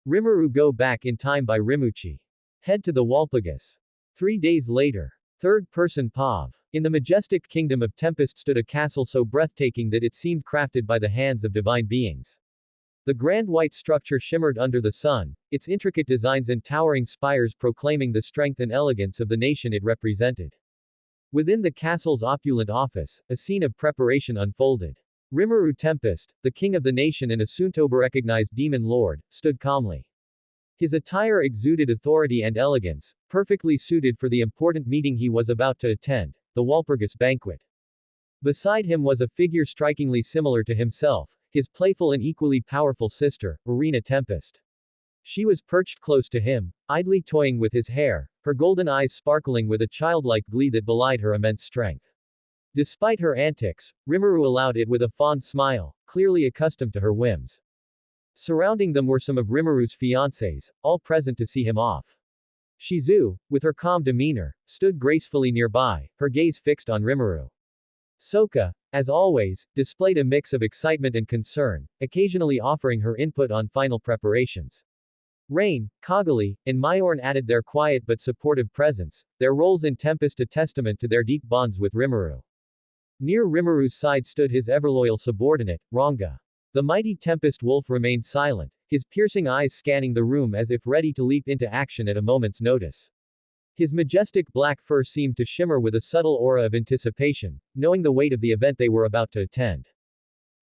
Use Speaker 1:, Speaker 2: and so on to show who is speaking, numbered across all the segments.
Speaker 1: RIMURU Go Back in Time by Rimu-chi. Head to the Walpergus. 3 days later. Third-person POV. In the majestic kingdom of Tempest stood a castle so breathtaking that it seemed crafted by the hands of divine beings. The grand white structure shimmered under the sun, its intricate designs and towering spires proclaiming the strength and elegance of the nation it represented. Within the castle's opulent office, a scene of preparation unfolded. Rimuru Tempest, the king of the nation and a soon-to-be-recognized demon lord, stood calmly. His attire exuded authority and elegance, perfectly suited for the important meeting he was about to attend, the Walpergus banquet. Beside him was a figure strikingly similar to himself, his playful and equally powerful sister, Irina Tempest. She was perched close to him, idly toying with his hair, her golden eyes sparkling with a childlike glee that belied her immense strength. Despite her antics, Rimuru allowed it with a fond smile, clearly accustomed to her whims. Surrounding them were some of Rimuru's fiancés, all present to see him off. Shizu, with her calm demeanor, stood gracefully nearby, her gaze fixed on Rimuru. Soka, as always, displayed a mix of excitement and concern, occasionally offering her input on final preparations. Rain, Kagali, and Mayorn added their quiet but supportive presence, their roles in Tempest a testament to their deep bonds with Rimuru. Near Rimuru's side stood his ever-loyal subordinate, Ranga. The mighty Tempest wolf remained silent, his piercing eyes scanning the room as if ready to leap into action at a moment's notice. His majestic black fur seemed to shimmer with a subtle aura of anticipation, knowing the weight of the event they were about to attend.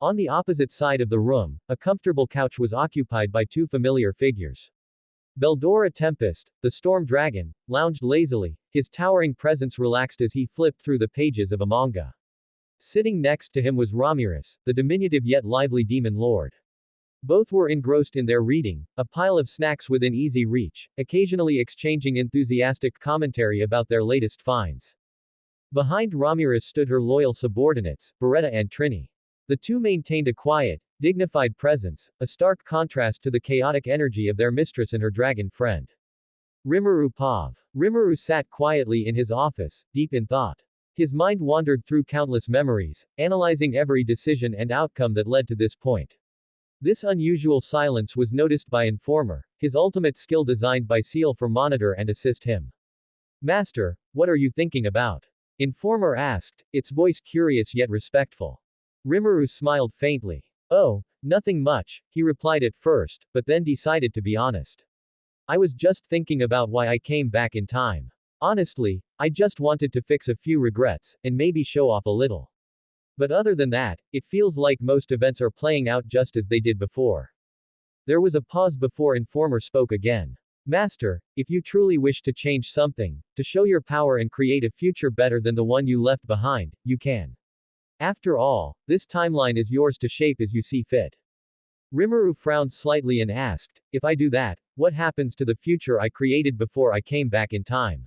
Speaker 1: On the opposite side of the room, a comfortable couch was occupied by two familiar figures. Veldora Tempest, the storm dragon, lounged lazily, his towering presence relaxed as he flipped through the pages of a manga. Sitting next to him was Ramirez, the diminutive yet lively demon lord. Both were engrossed in their reading, a pile of snacks within easy reach, occasionally exchanging enthusiastic commentary about their latest finds. Behind Ramirez stood her loyal subordinates, Beretta and Trini. The two maintained a quiet, dignified presence, a stark contrast to the chaotic energy of their mistress and her dragon friend. Rimuru POV. Rimuru sat quietly in his office, deep in thought. His mind wandered through countless memories, analyzing every decision and outcome that led to this point. This unusual silence was noticed by Informer, his ultimate skill designed by Seal for monitor and assist him. Master, what are you thinking about? Informer asked, its voice curious yet respectful. Rimuru smiled faintly. Oh, nothing much, he replied at first, but then decided to be honest. I was just thinking about why I came back in time. Honestly, I just wanted to fix a few regrets, and maybe show off a little. But other than that, it feels like most events are playing out just as they did before. There was a pause before Informer spoke again. Master, if you truly wish to change something, to show your power and create a future better than the one you left behind, you can. After all, this timeline is yours to shape as you see fit. Rimuru frowned slightly and asked, if I do that, what happens to the future I created before I came back in time?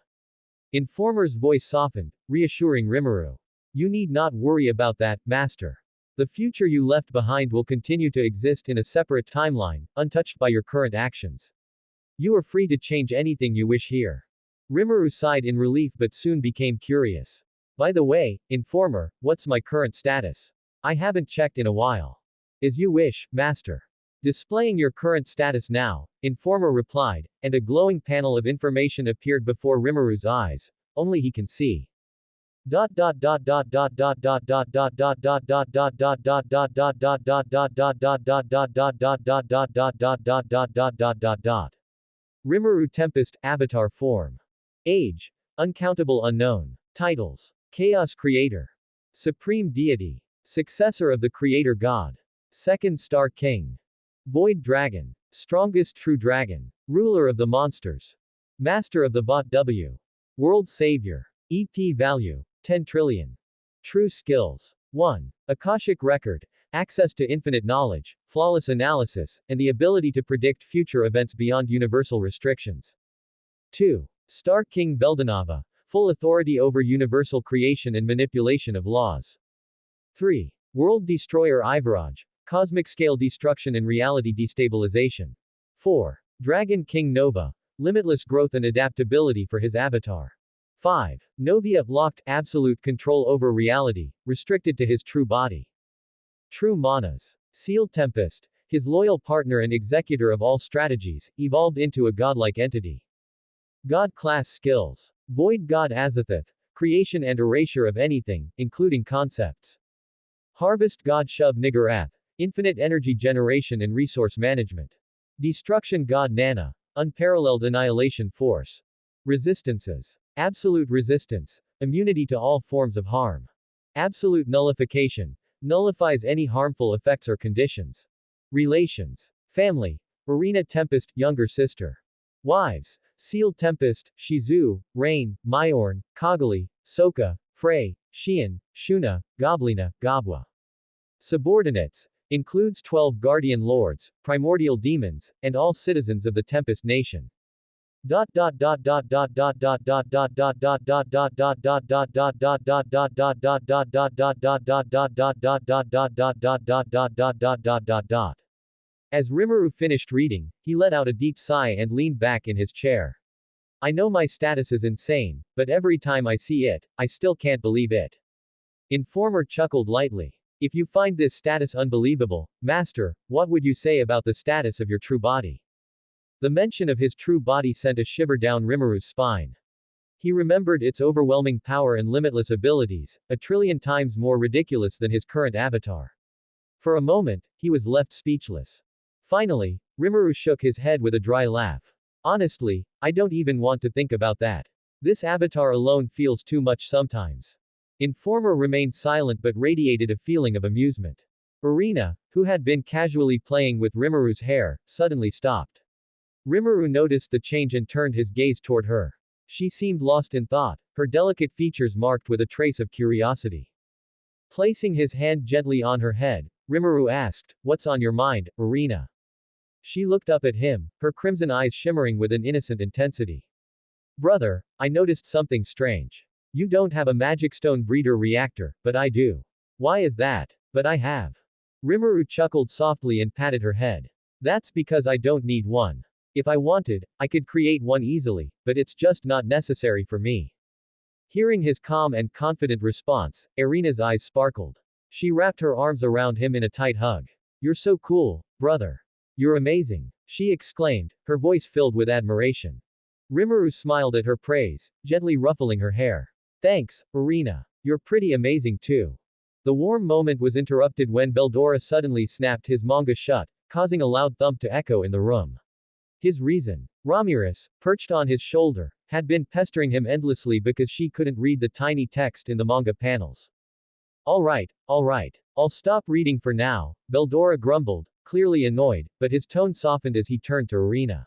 Speaker 1: Informer's voice softened, reassuring Rimuru. You need not worry about that, Master. The future you left behind will continue to exist in a separate timeline, untouched by your current actions. You are free to change anything you wish here. Rimuru sighed in relief but soon became curious. By the way, Informer, what's my current status? I haven't checked in a while. As you wish, Master. Displaying your current status now, Informer replied, and a glowing panel of information appeared before Rimuru's eyes. Only he can see. Rimuru Tempest Avatar Form. Age. Uncountable unknown. Titles. Chaos Creator. Supreme Deity. Successor of the Creator God. Second Star King. Void Dragon. Strongest True Dragon. Ruler of the Monsters. Master of the Vought W. World Savior. EP Value. 10 trillion. True Skills. 1. Akashic Record. Access to infinite knowledge, flawless analysis, and the ability to predict future events beyond universal restrictions. 2. Star King Veldanava. Full authority over universal creation and manipulation of laws. 3. World Destroyer Ivaraj. Cosmic scale destruction and reality destabilization. 4. Dragon King Nova. Limitless growth and adaptability for his avatar. 5. Novia locked absolute control over reality, restricted to his true body. True Manas. Seal Tempest. his loyal partner and executor of all strategies, evolved into a godlike entity. God-class skills. Void God Azathoth. Creation and erasure of anything, including concepts. Harvest God Shub Nigarath. Infinite energy generation and resource management. Destruction God Nana. Unparalleled annihilation force. Resistances. Absolute resistance. Immunity to all forms of harm. Absolute nullification. Nullifies any harmful effects or conditions. Relations. Family. Arena Tempest, younger sister. Wives. Sealed Tempest, Shizu, Rain, Myorn, Kagali, Soka, Frey, Xian, Shuna, Goblina, Gabwa. Subordinates. Includes 12 guardian lords, primordial demons, and all citizens of the Tempest nation. As Rimuru finished reading, he let out a deep sigh and leaned back in his chair. I know my status is insane, but every time I see it, I still can't believe it. Informer chuckled lightly. If you find this status unbelievable, Master, what would you say about the status of your true body? The mention of his true body sent a shiver down Rimuru's spine. He remembered its overwhelming power and limitless abilities, a trillion times more ridiculous than his current avatar. For a moment, he was left speechless. Finally, Rimuru shook his head with a dry laugh. Honestly, I don't even want to think about that. This avatar alone feels too much sometimes. Informer remained silent but radiated a feeling of amusement. Arena, who had been casually playing with Rimuru's hair, suddenly stopped. Rimuru noticed the change and turned his gaze toward her. She seemed lost in thought, her delicate features marked with a trace of curiosity. Placing his hand gently on her head, Rimuru asked, "What's on your mind, Arena?" She looked up at him, her crimson eyes shimmering with an innocent intensity. Brother, I noticed something strange. You don't have a magic stone breeder reactor, but I do. Why is that? But I have. Rimuru chuckled softly and patted her head. That's because I don't need one. If I wanted, I could create one easily, but it's just not necessary for me. Hearing his calm and confident response, Arena's eyes sparkled. She wrapped her arms around him in a tight hug. You're so cool, brother. You're amazing, she exclaimed, her voice filled with admiration. Rimuru smiled at her praise, gently ruffling her hair. Thanks, Arena. You're pretty amazing too. The warm moment was interrupted when Veldora suddenly snapped his manga shut, causing a loud thump to echo in the room. His reason. Ramirez, perched on his shoulder, had been pestering him endlessly because she couldn't read the tiny text in the manga panels. Alright, I'll stop reading for now, Veldora grumbled, clearly annoyed, but his tone softened as he turned to Arena.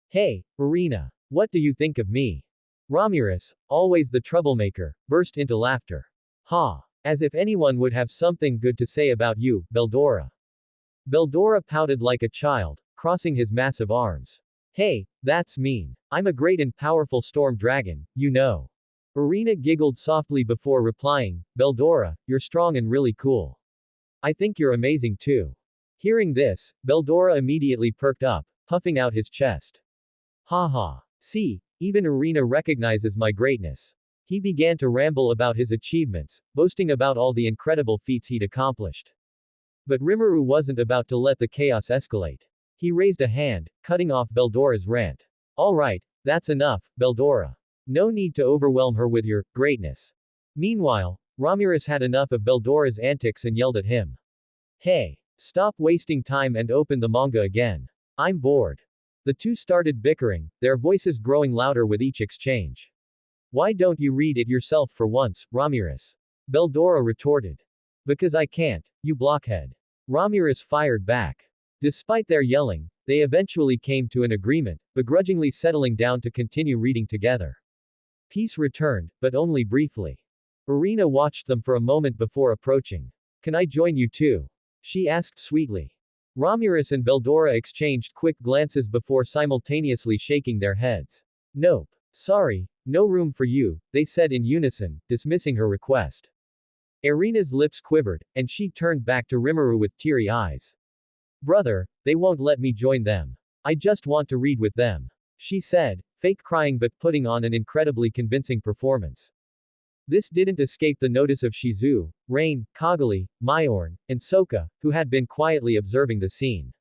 Speaker 1: Hey, Arena. What do you think of me? Ramirez, always the troublemaker, burst into laughter. Ha! As if anyone would have something good to say about you, Veldora. Veldora pouted like a child, crossing his massive arms. Hey, that's mean. I'm a great and powerful storm dragon, you know. Arena giggled softly before replying, Veldora, you're strong and really cool. I think you're amazing too. Hearing this, Veldora immediately perked up, puffing out his chest. Ha ha. See, even Arena recognizes my greatness. He began to ramble about his achievements, boasting about all the incredible feats he'd accomplished. But Rimuru wasn't about to let the chaos escalate. He raised a hand, cutting off Veldora's rant. Alright, that's enough, Veldora. No need to overwhelm her with your greatness. Meanwhile, Ramirez had enough of Veldora's antics and yelled at him. Hey, stop wasting time and open the manga again. I'm bored. The two started bickering, their voices growing louder with each exchange. Why don't you read it yourself for once, Ramirez? Veldora retorted. Because I can't, you blockhead. Ramirez fired back. Despite their yelling, they eventually came to an agreement, begrudgingly settling down to continue reading together. Peace returned, but only briefly. Arena watched them for a moment before approaching. Can I join you too? She asked sweetly. Ramirez and Veldora exchanged quick glances before simultaneously shaking their heads. Nope. Sorry, no room for you, they said in unison, dismissing her request. Arena's lips quivered, and she turned back to Rimuru with teary eyes. Brother, they won't let me join them. I just want to read with them. She said, fake crying but putting on an incredibly convincing performance. This didn't escape the notice of Shizu, Rain, Kagami, Myorn, and Soka, who had been quietly observing the scene.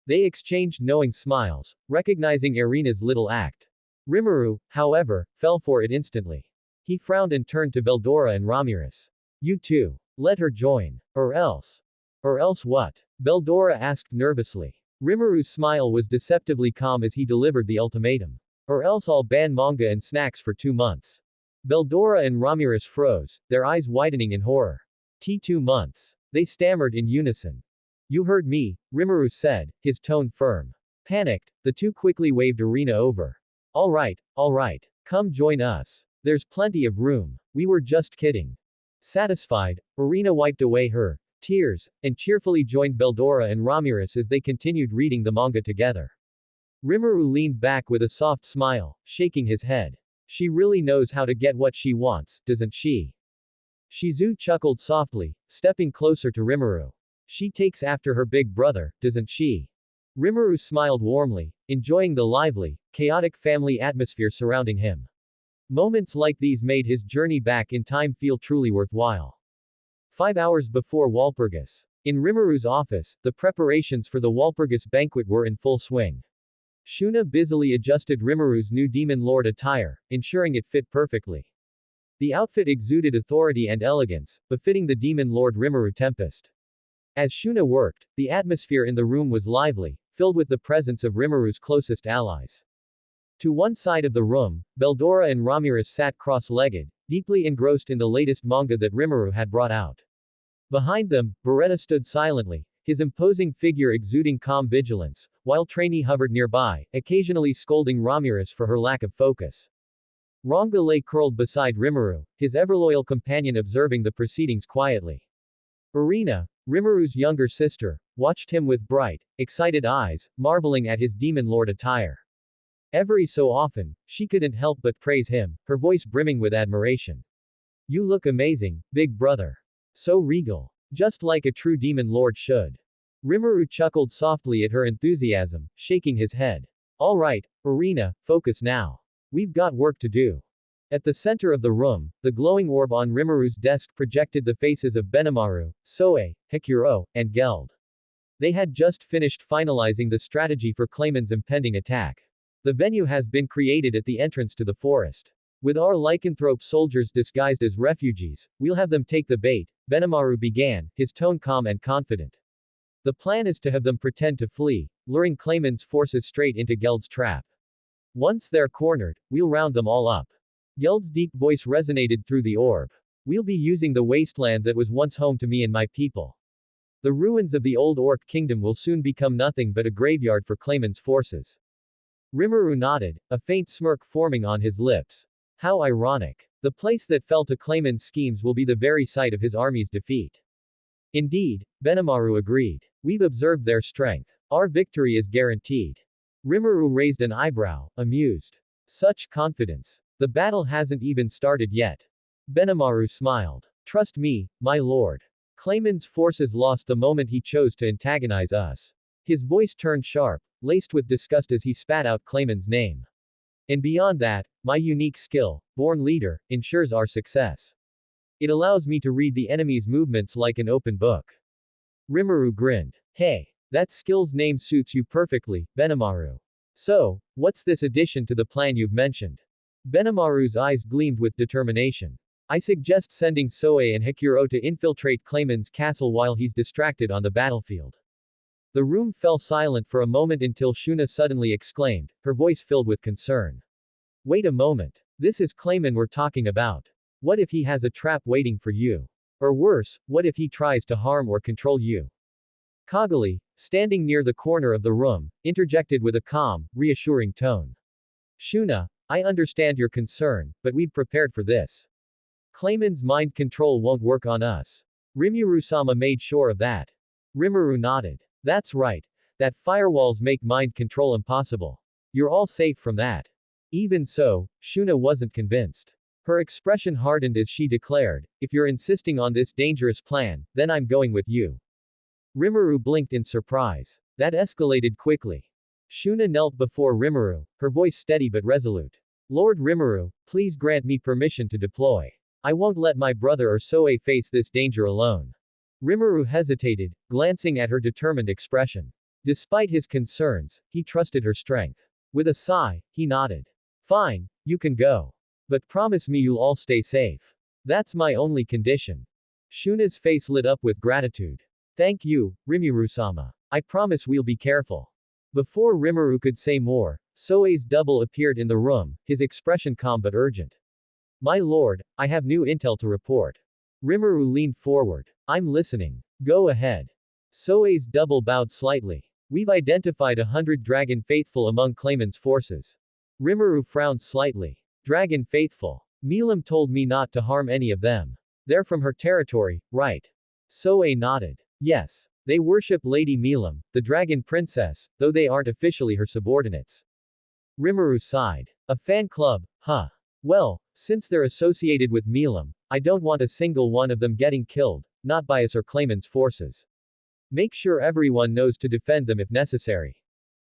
Speaker 1: They exchanged knowing smiles, recognizing Irina's little act. Rimuru, however, fell for it instantly. He frowned and turned to Veldora and Ramirez. You too. Let her join. Or else. Or else what? Veldora asked nervously. Rimuru's smile was deceptively calm as he delivered the ultimatum. Or else I'll ban manga and snacks for 2 months. Veldora and Ramirez froze, their eyes widening in horror. 2 months. They stammered in unison. You heard me, Rimuru said, his tone firm. Panicked, the two quickly waved Irina over. All right, come join us. There's plenty of room. We were just kidding. Satisfied, Irina wiped away her tears, and cheerfully joined Veldora and Ramirez as they continued reading the manga together. Rimuru leaned back with a soft smile, shaking his head. She really knows how to get what she wants, doesn't she? Shizu chuckled softly, stepping closer to Rimuru. She takes after her big brother, doesn't she? Rimuru smiled warmly, enjoying the lively, chaotic family atmosphere surrounding him. Moments like these made his journey back in time feel truly worthwhile. 5 hours before Walpergus. In Rimuru's office, the preparations for the Walpergus banquet were in full swing. Shuna busily adjusted Rimuru's new Demon Lord attire, ensuring it fit perfectly. The outfit exuded authority and elegance, befitting the Demon Lord Rimuru Tempest. As Shuna worked, the atmosphere in the room was lively, filled with the presence of Rimuru's closest allies. To one side of the room, Veldora and Ramirez sat cross-legged, deeply engrossed in the latest manga that Rimuru had brought out. Behind them, Beretta stood silently, his imposing figure exuding calm vigilance, while Trainee hovered nearby, occasionally scolding Ramirez for her lack of focus. Ranga lay curled beside Rimuru, his ever-loyal companion observing the proceedings quietly. Irina, Rimuru's younger sister, watched him with bright, excited eyes, marveling at his Demon Lord attire. Every so often, she couldn't help but praise him, her voice brimming with admiration. You look amazing, big brother. So regal. Just like a true Demon Lord should. Rimuru chuckled softly at her enthusiasm, shaking his head. All right, Irina, focus now. We've got work to do. At the center of the room, the glowing orb on Rimuru's desk projected the faces of Benimaru, Soe, Hikuro, and Geld. They had just finished finalizing the strategy for Clayman's impending attack. The venue has been created at the entrance to the forest. With our lycanthrope soldiers disguised as refugees, we'll have them take the bait, Benimaru began, his tone calm and confident. The plan is to have them pretend to flee, luring Clayman's forces straight into Geld's trap. Once they're cornered, we'll round them all up. Geld's deep voice resonated through the orb. We'll be using the wasteland that was once home to me and my people. The ruins of the old Orc kingdom will soon become nothing but a graveyard for Clayman's forces. Rimuru nodded, a faint smirk forming on his lips. How ironic. The place that fell to Clayman's schemes will be the very site of his army's defeat. Indeed, Benimaru agreed. We've observed their strength. Our victory is guaranteed. Rimuru raised an eyebrow, amused. Such confidence. The battle hasn't even started yet. Benimaru smiled. Trust me, my lord. Clayman's forces lost the moment he chose to antagonize us. His voice turned sharp, laced with disgust as he spat out Clayman's name. And beyond that, my unique skill, born leader, ensures our success. It allows me to read the enemy's movements like an open book. Rimuru grinned. Hey, that skill's name suits you perfectly, Benimaru. So, what's this addition to the plan you've mentioned? Benimaru's eyes gleamed with determination. I suggest sending Soe and Hikuro to infiltrate Clayman's castle while he's distracted on the battlefield. The room fell silent for a moment until Shuna suddenly exclaimed, her voice filled with concern. Wait a moment. This is Clayman we're talking about. What if he has a trap waiting for you? Or worse, what if he tries to harm or control you? Kagami, standing near the corner of the room, interjected with a calm, reassuring tone. Shuna, I understand your concern, but we've prepared for this. Clayman's mind control won't work on us. Rimuru-sama made sure of that. Rimuru nodded. That's right. That firewalls make mind control impossible. You're all safe from that. Even so, Shuna wasn't convinced. Her expression hardened as she declared, if you're insisting on this dangerous plan, then I'm going with you. Rimuru blinked in surprise. That escalated quickly. Shuna knelt before Rimuru, her voice steady but resolute. Lord Rimuru, please grant me permission to deploy. I won't let my brother or Soe face this danger alone. Rimuru hesitated, glancing at her determined expression. Despite his concerns, he trusted her strength. With a sigh, he nodded. Fine, you can go. But promise me you'll all stay safe. That's my only condition. Shuna's face lit up with gratitude. Thank you, Rimuru-sama. I promise we'll be careful. Before Rimuru could say more, Soe's double appeared in the room, his expression calm but urgent. My lord, I have new intel to report. Rimuru leaned forward. I'm listening. Go ahead. Soe's double bowed slightly. We've identified 100 Dragon Faithful among Clayman's forces. Rimuru frowned slightly. Dragon Faithful. Milam told me not to harm any of them. They're from her territory, right? Soe nodded. Yes. They worship Lady Milam, the Dragon Princess, though they aren't officially her subordinates. Rimuru sighed. A fan club, huh? Well, since they're associated with Milam, I don't want a single one of them getting killed, not by us or Clayman's forces. Make sure everyone knows to defend them if necessary.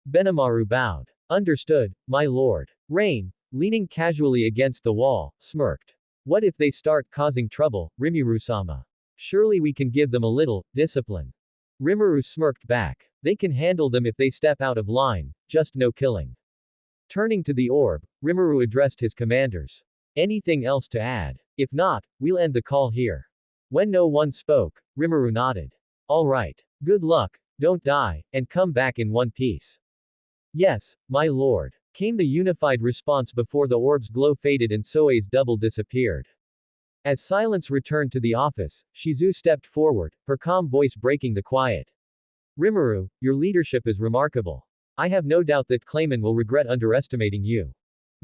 Speaker 1: Benimaru bowed. Understood, my lord. Rain, leaning casually against the wall, smirked. What if they start causing trouble, Rimuru-sama? Surely we can give them a little discipline. Rimuru smirked back. They can handle them if they step out of line, just no killing. Turning to the orb, Rimuru addressed his commanders. Anything else to add? If not, we'll end the call here. When no one spoke, Rimuru nodded. All right. Good luck, don't die, and come back in one piece. Yes, my lord, came the unified response before the orb's glow faded and Soe's double disappeared. As silence returned to the office, Shizu stepped forward, her calm voice breaking the quiet. Rimuru, your leadership is remarkable. I have no doubt that Clayman will regret underestimating you.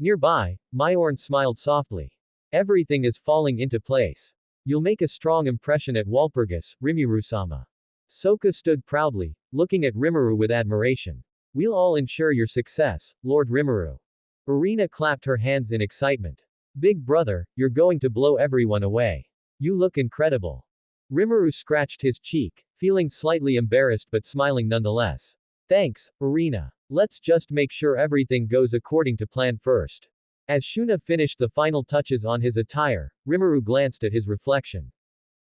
Speaker 1: Nearby, Myorn smiled softly. Everything is falling into place. You'll make a strong impression at Walpergus, Rimuru-sama. Soka stood proudly, looking at Rimuru with admiration. We'll all ensure your success, Lord Rimuru. Irina clapped her hands in excitement. Big brother, you're going to blow everyone away. You look incredible. Rimuru scratched his cheek, feeling slightly embarrassed but smiling nonetheless. Thanks, Irina. Let's just make sure everything goes according to plan first. As Shuna finished the final touches on his attire, Rimuru glanced at his reflection.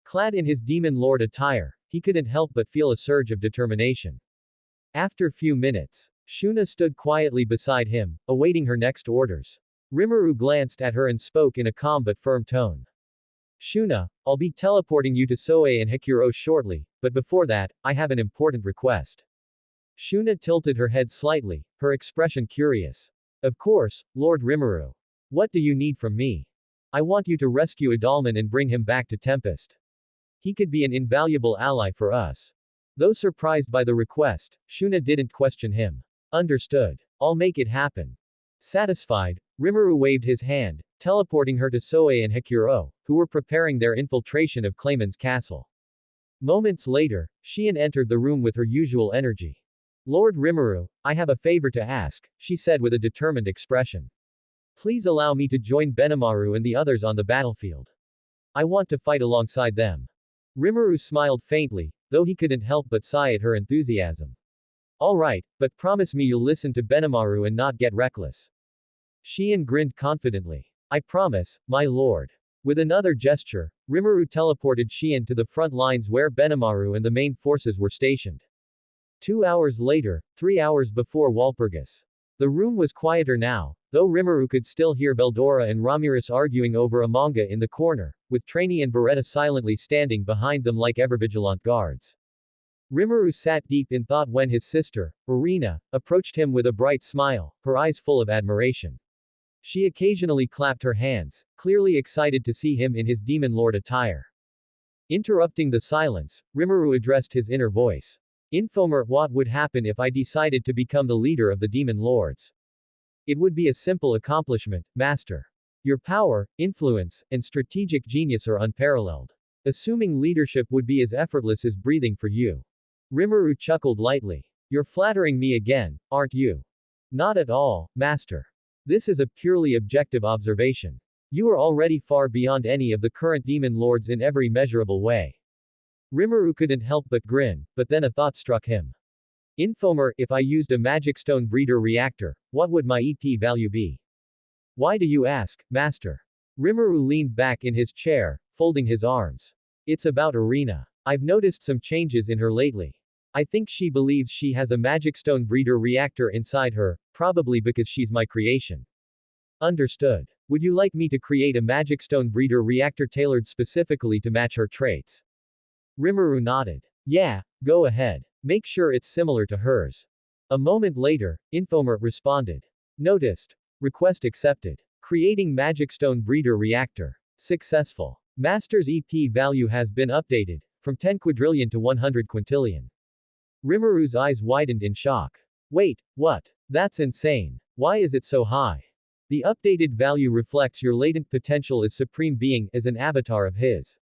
Speaker 1: Clad in his demon lord attire, he couldn't help but feel a surge of determination. After few minutes, Shuna stood quietly beside him, awaiting her next orders. Rimuru glanced at her and spoke in a calm but firm tone. Shuna, I'll be teleporting you to Soe and Hikuro shortly, but before that, I have an important request. Shuna tilted her head slightly, her expression curious. Of course, Lord Rimuru. What do you need from me? I want you to rescue Adalman and bring him back to Tempest. He could be an invaluable ally for us. Though surprised by the request, Shuna didn't question him. Understood. I'll make it happen. Satisfied, Rimuru waved his hand, teleporting her to Soe and Hikuro, who were preparing their infiltration of Clayman's castle. Moments later, Shion entered the room with her usual energy. Lord Rimuru, I have a favor to ask, she said with a determined expression. Please allow me to join Benimaru and the others on the battlefield. I want to fight alongside them. Rimuru smiled faintly, though he couldn't help but sigh at her enthusiasm. All right, but promise me you'll listen to Benimaru and not get reckless. Shion grinned confidently. I promise, my lord. With another gesture, Rimuru teleported Shion to the front lines where Benimaru and the main forces were stationed. 2 hours later, 3 hours before Walpergus. The room was quieter now, though Rimuru could still hear Veldora and Ramirez arguing over a manga in the corner, with Trainee and Beretta silently standing behind them like ever-vigilant guards. Rimuru sat deep in thought when his sister, Irina, approached him with a bright smile, her eyes full of admiration. She occasionally clapped her hands, clearly excited to see him in his demon lord attire. Interrupting the silence, Rimuru addressed his inner voice. Infomer, what would happen if I decided to become the leader of the demon lords? It would be a simple accomplishment, master. Your power, influence, and strategic genius are unparalleled. Assuming leadership would be as effortless as breathing for you. Rimuru chuckled lightly. You're flattering me again, aren't you? Not at all, master. This is a purely objective observation. You are already far beyond any of the current demon lords in every measurable way. Rimuru couldn't help but grin, but then a thought struck him. Infomer, if I used a magic stone breeder reactor, what would my EP value be? Why do you ask, master? Rimuru leaned back in his chair, folding his arms. It's about Irina. I've noticed some changes in her lately. I think she believes she has a magic stone breeder reactor inside her, probably because she's my creation. Understood. Would you like me to create a magic stone breeder reactor tailored specifically to match her traits? Rimuru nodded. Yeah, go ahead. Make sure it's similar to hers. A moment later, Infomer responded. Noticed. Request accepted. Creating magic stone breeder reactor. Successful. Master's EP value has been updated, from 10 quadrillion to 100 quintillion. Rimuru's eyes widened in shock. Wait, what? That's insane. Why is it so high? The updated value reflects your latent potential as Supreme Being, as an avatar of his.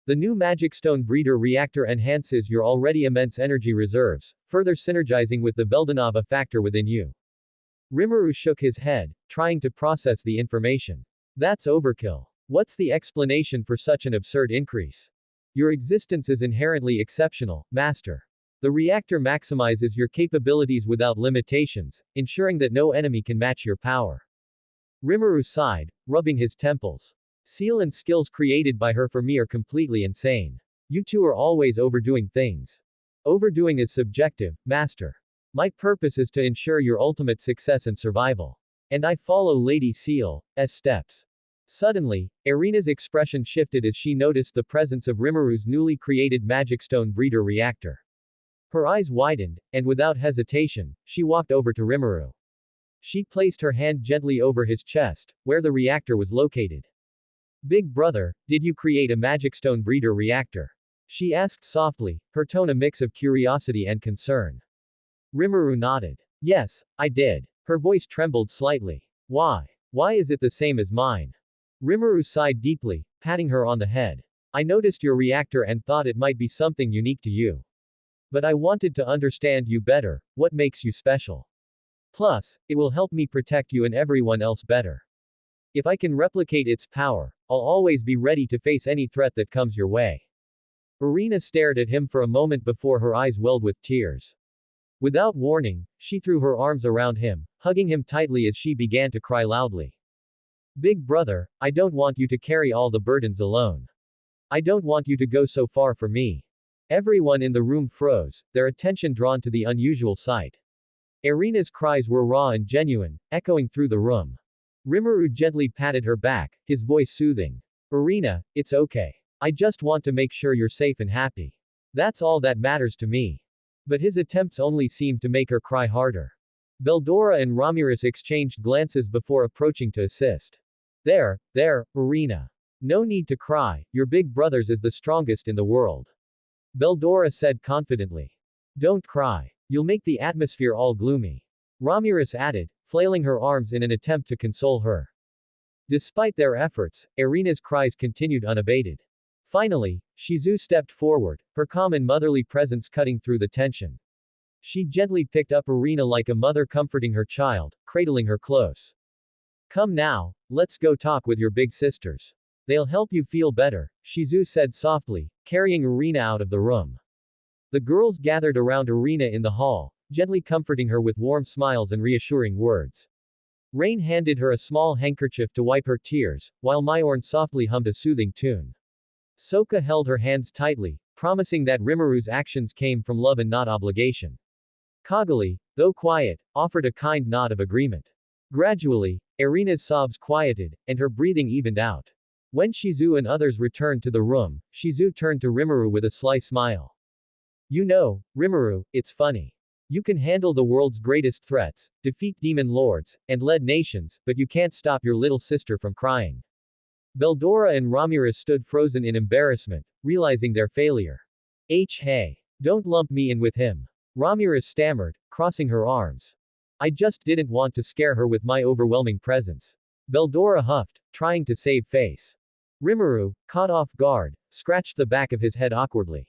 Speaker 1: The new Magic Stone Breeder Reactor enhances your already immense energy reserves, further synergizing with the Veldanava factor within you. Rimuru shook his head, trying to process the information. That's overkill. What's the explanation for such an absurd increase? Your existence is inherently exceptional, Master. The reactor maximizes your capabilities without limitations, ensuring that no enemy can match your power. Rimuru sighed, rubbing his temples. Seal and skills created by her for me are completely insane. You two are always overdoing things. Overdoing is subjective, Master. My purpose is to ensure your ultimate success and survival. And I follow Lady Seal's steps. Suddenly, Irina's expression shifted as she noticed the presence of Rimuru's newly created Magic Stone Breeder Reactor. Her eyes widened, and without hesitation, she walked over to Rimuru. She placed her hand gently over his chest, where the reactor was located. Big brother, did you create a Magic Stone Breeder Reactor? She asked softly, her tone a mix of curiosity and concern. Rimuru nodded. Yes, I did. Her voice trembled slightly. Why? Why is it the same as mine? Rimuru sighed deeply, patting her on the head. I noticed your reactor and thought it might be something unique to you. But I wanted to understand you better, what makes you special. Plus, it will help me protect you and everyone else better. If I can replicate its power, I'll always be ready to face any threat that comes your way. Irina stared at him for a moment before her eyes welled with tears. Without warning, she threw her arms around him, hugging him tightly as she began to cry loudly. Big brother, I don't want you to carry all the burdens alone. I don't want you to go so far for me. Everyone in the room froze, their attention drawn to the unusual sight. Irina's cries were raw and genuine, echoing through the room. Rimuru gently patted her back, his voice soothing. Irina, it's okay. I just want to make sure you're safe and happy. That's all that matters to me. But his attempts only seemed to make her cry harder. Veldora and Ramirez exchanged glances before approaching to assist. There, Irina. No need to cry, your big brother's is the strongest in the world. Veldora said confidently. Don't cry. You'll make the atmosphere all gloomy. Ramirez added, flailing her arms in an attempt to console her. Despite their efforts, Irina's cries continued unabated. Finally, Shizu stepped forward, her calm and motherly presence cutting through the tension. She gently picked up Irina like a mother comforting her child, cradling her close. Come now, let's go talk with your big sisters. They'll help you feel better, Shizu said softly, carrying Irina out of the room. The girls gathered around Irina in the hall, gently comforting her with warm smiles and reassuring words. Rain handed her a small handkerchief to wipe her tears, while Myorn softly hummed a soothing tune. Soka held her hands tightly, promising that Rimuru's actions came from love and not obligation. Kagali, though quiet, offered a kind nod of agreement. Gradually, Irina's sobs quieted, and her breathing evened out. When Shizu and others returned to the room, Shizu turned to Rimuru with a sly smile. You know, Rimuru, it's funny. You can handle the world's greatest threats, defeat demon lords, and lead nations, but you can't stop your little sister from crying. Veldora and Ramirez stood frozen in embarrassment, realizing their failure. Hey, don't lump me in with him. Ramirez stammered, crossing her arms. I just didn't want to scare her with my overwhelming presence. Veldora huffed, trying to save face. Rimuru, caught off guard, scratched the back of his head awkwardly.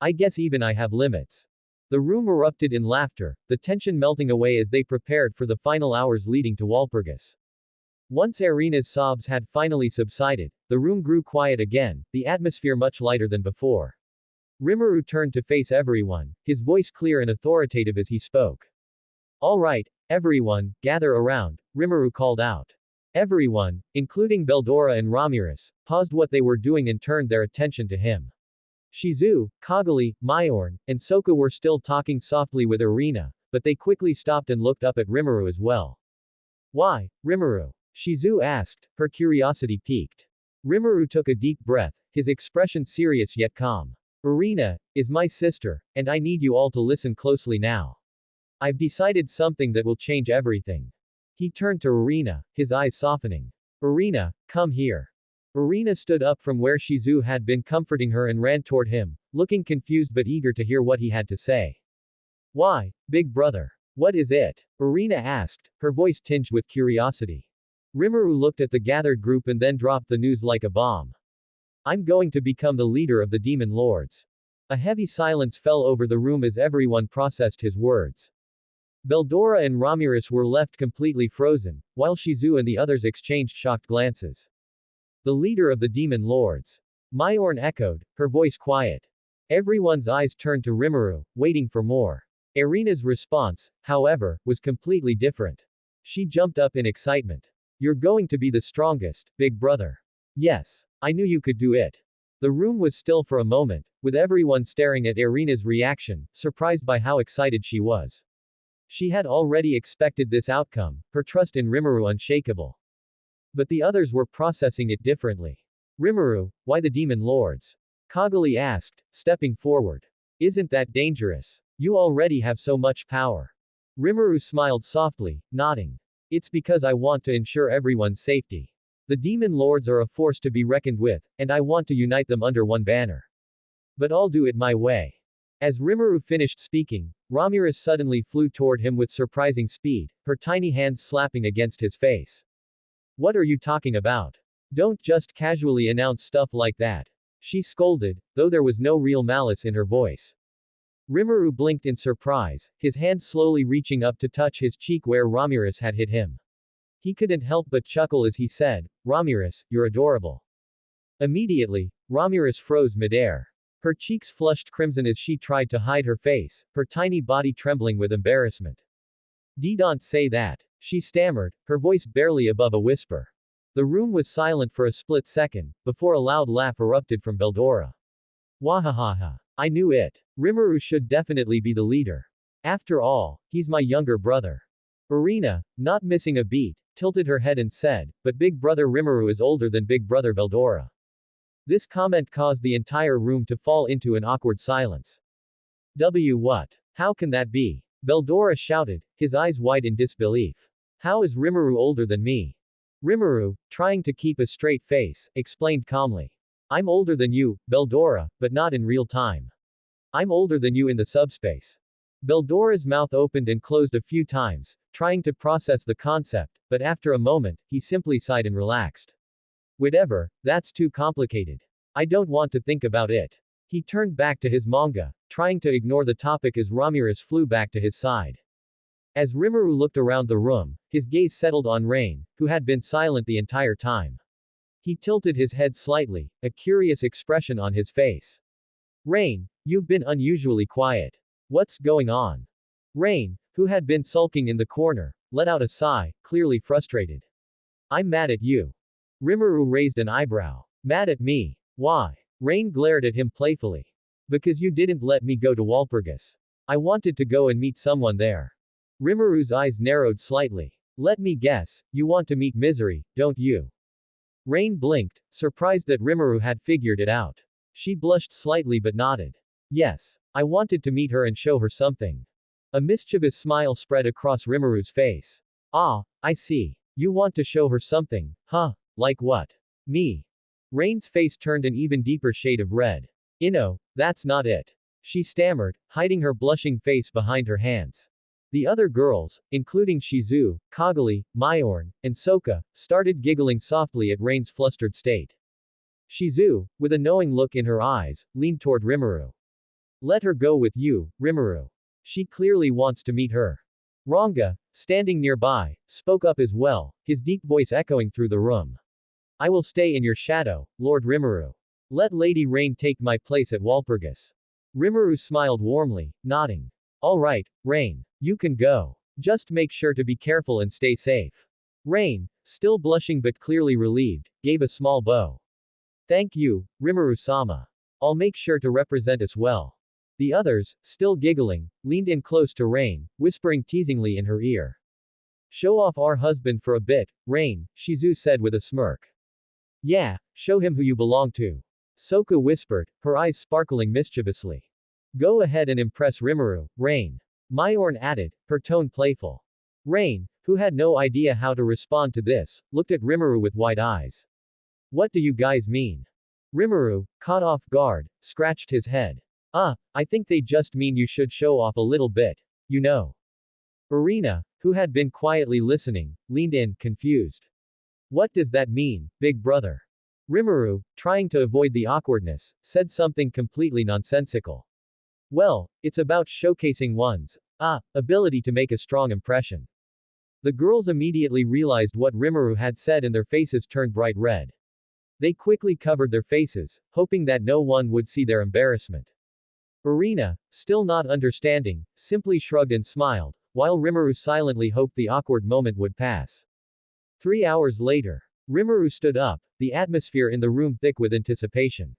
Speaker 1: I guess even I have limits. The room erupted in laughter, the tension melting away as they prepared for the final hours leading to Walpergus. Once Irina's sobs had finally subsided, the room grew quiet again, the atmosphere much lighter than before. Rimuru turned to face everyone, his voice clear and authoritative as he spoke. All right, everyone, gather around, Rimuru called out. Everyone, including Beldora and Ramirez, paused what they were doing and turned their attention to him. Shizu, Kagali, Mayorn, and Soka were still talking softly with Irina, but they quickly stopped and looked up at Rimuru as well. Why, Rimuru? Shizu asked, her curiosity piqued. Rimuru took a deep breath, his expression serious yet calm. Irina is my sister, and I need you all to listen closely now. I've decided something that will change everything. He turned to Irina, his eyes softening. Irina, come here. Irina stood up from where Shizu had been comforting her and ran toward him, looking confused but eager to hear what he had to say. Why, big brother? What is it? Irina asked, her voice tinged with curiosity. Rimuru looked at the gathered group and then dropped the news like a bomb. I'm going to become the leader of the demon lords. A heavy silence fell over the room as everyone processed his words. Beldora and Ramirez were left completely frozen, while Shizu and the others exchanged shocked glances. The leader of the demon lords. Mayorn echoed, her voice quiet. Everyone's eyes turned to Rimuru, waiting for more. Irina's response, however, was completely different. She jumped up in excitement. You're going to be the strongest, big brother. Yes. I knew you could do it. The room was still for a moment, with everyone staring at Irina's reaction, surprised by how excited she was. She had already expected this outcome, her trust in Rimuru unshakable. But the others were processing it differently. Rimuru, why the demon lords? Kagali asked, stepping forward. Isn't that dangerous? You already have so much power. Rimuru smiled softly, nodding. It's because I want to ensure everyone's safety. The demon lords are a force to be reckoned with, and I want to unite them under one banner. But I'll do it my way. As Rimuru finished speaking, Ramirez suddenly flew toward him with surprising speed, her tiny hands slapping against his face. What are you talking about? Don't just casually announce stuff like that. She scolded, though there was no real malice in her voice. Rimuru blinked in surprise, his hand slowly reaching up to touch his cheek where Ramirez had hit him. He couldn't help but chuckle as he said, Ramirez, you're adorable. Immediately, Ramirez froze midair. Her cheeks flushed crimson as she tried to hide her face, her tiny body trembling with embarrassment. Don't say that. She stammered, her voice barely above a whisper. The room was silent for a split second, before a loud laugh erupted from Beldora. Wahahaha. I knew it. Rimuru should definitely be the leader. After all, he's my younger brother. Irina, not missing a beat, tilted her head and said, but big brother Rimuru is older than big brother Beldora. This comment caused the entire room to fall into an awkward silence. What? How can that be? Beldora shouted, his eyes wide in disbelief. How is Rimuru older than me? Rimuru, trying to keep a straight face, explained calmly. I'm older than you, Beldora, but not in real time. I'm older than you in the subspace. Beldora's mouth opened and closed a few times, trying to process the concept, but after a moment, he simply sighed and relaxed. Whatever, that's too complicated. I don't want to think about it. He turned back to his manga, trying to ignore the topic as Ramirez flew back to his side. As Rimuru looked around the room, his gaze settled on Rain, who had been silent the entire time. He tilted his head slightly, a curious expression on his face. Rain, you've been unusually quiet. What's going on? Rain, who had been sulking in the corner, let out a sigh, clearly frustrated. I'm mad at you. Rimuru raised an eyebrow. Mad at me? Why? Rain glared at him playfully. Because you didn't let me go to Walpergus. I wanted to go and meet someone there. Rimuru's eyes narrowed slightly. Let me guess, you want to meet Misery, don't you? Rain blinked, surprised that Rimuru had figured it out. She blushed slightly but nodded. Yes. I wanted to meet her and show her something. A mischievous smile spread across Rimuru's face. Ah, I see. You want to show her something, huh? Like what? Me. Rain's face turned an even deeper shade of red. That's not it. She stammered, hiding her blushing face behind her hands. The other girls, including Shizu, Kagali, Mayorn, and Soka, started giggling softly at Rain's flustered state. Shizu, with a knowing look in her eyes, leaned toward Rimuru. Let her go with you, Rimuru. She clearly wants to meet her. Ranga, standing nearby, spoke up as well, his deep voice echoing through the room. I will stay in your shadow, Lord Rimuru. Let Lady Rain take my place at Walpergus. Rimuru smiled warmly, nodding. All right, Rain. You can go. Just make sure to be careful and stay safe. Rain, still blushing but clearly relieved, gave a small bow. Thank you, Rimuru-sama. I'll make sure to represent us well. The others, still giggling, leaned in close to Rain, whispering teasingly in her ear. Show off our husband for a bit, Rain, Shizu said with a smirk. Yeah, show him who you belong to. Soka whispered, her eyes sparkling mischievously. Go ahead and impress Rimuru, Rain. Mayorn added, her tone playful. Rain, who had no idea how to respond to this, looked at Rimuru with wide eyes. What do you guys mean? Rimuru, caught off guard, scratched his head. I think they just mean you should show off a little bit, you know. Irina, who had been quietly listening, leaned in, confused. What does that mean, big brother? Rimuru, trying to avoid the awkwardness, said something completely nonsensical. Well, it's about showcasing one's ability to make a strong impression. The girls immediately realized what Rimuru had said and their faces turned bright red. They quickly covered their faces, hoping that no one would see their embarrassment. Irina, still not understanding, simply shrugged and smiled, while Rimuru silently hoped the awkward moment would pass. 3 hours later. Rimuru stood up, the atmosphere in the room thick with anticipation.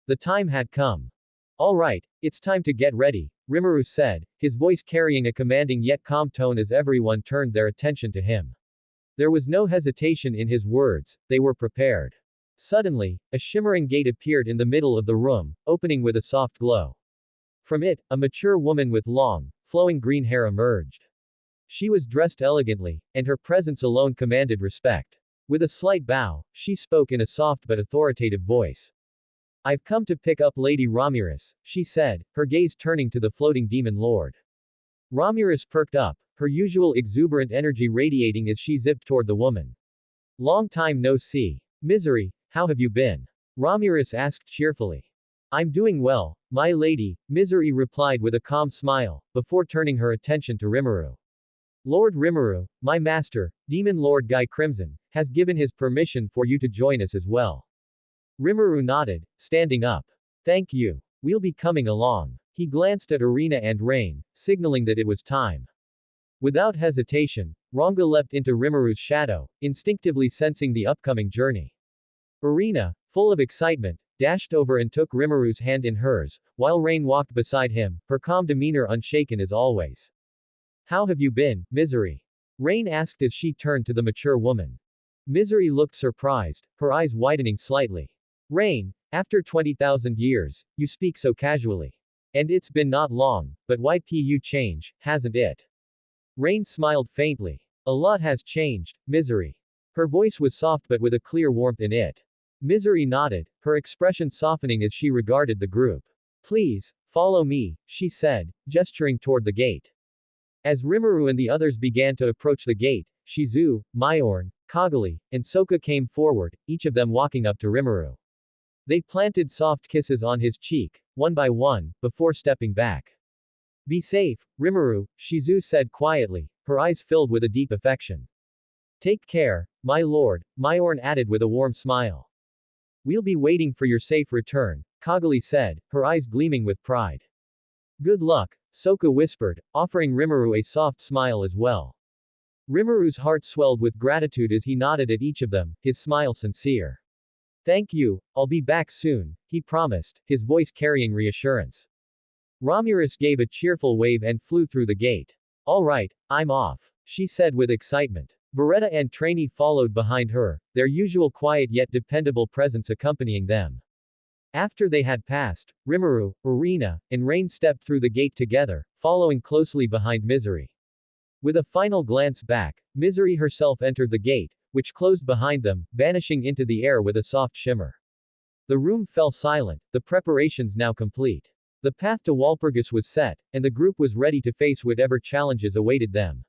Speaker 1: The time had come. All right, it's time to get ready, Rimuru said, his voice carrying a commanding yet calm tone as everyone turned their attention to him. There was no hesitation in his words, they were prepared. Suddenly, a shimmering gate appeared in the middle of the room, opening with a soft glow. From it, a mature woman with long, flowing green hair emerged. She was dressed elegantly, and her presence alone commanded respect. With a slight bow, she spoke in a soft but authoritative voice. I've come to pick up Lady Ramirez, she said, her gaze turning to the floating demon lord. Ramirez perked up, her usual exuberant energy radiating as she zipped toward the woman. Long time no see. Misery, how have you been? Ramirez asked cheerfully. I'm doing well, my lady, Misery replied with a calm smile, before turning her attention to Rimuru. Lord Rimuru, my master, Demon Lord Guy Crimson, has given his permission for you to join us as well. Rimuru nodded, standing up. Thank you. We'll be coming along. He glanced at Irina and Rain, signaling that it was time. Without hesitation, Ranga leapt into Rimuru's shadow, instinctively sensing the upcoming journey. Irina, full of excitement, dashed over and took Rimuru's hand in hers, while Rain walked beside him, her calm demeanor unshaken as always. How have you been, Misery? Rain asked as she turned to the mature woman. Misery looked surprised, her eyes widening slightly. Rain, after 20,000 years, you speak so casually. And it's been not long, but you change, hasn't it? Rain smiled faintly. A lot has changed, Misery. Her voice was soft but with a clear warmth in it. Misery nodded, her expression softening as she regarded the group. Please, follow me, she said, gesturing toward the gate. As Rimuru and the others began to approach the gate, Shizu, Mayorn, Kagami, and Soka came forward, each of them walking up to Rimuru. They planted soft kisses on his cheek, one by one, before stepping back. Be safe, Rimuru, Shizu said quietly, her eyes filled with a deep affection. Take care, my lord, Mayorn added with a warm smile. We'll be waiting for your safe return, Kagami said, her eyes gleaming with pride. Good luck, Soka whispered, offering Rimuru a soft smile as well. Rimuru's heart swelled with gratitude as he nodded at each of them, his smile sincere. Thank you, I'll be back soon, he promised, his voice carrying reassurance. Ramirez gave a cheerful wave and flew through the gate. All right, I'm off, she said with excitement. Beretta and Trainee followed behind her, their usual quiet yet dependable presence accompanying them. After they had passed, Rimuru, Irina, and Rain stepped through the gate together, following closely behind Misery. With a final glance back, Misery herself entered the gate, which closed behind them, vanishing into the air with a soft shimmer. The room fell silent, the preparations now complete. The path to Walpergus was set, and the group was ready to face whatever challenges awaited them.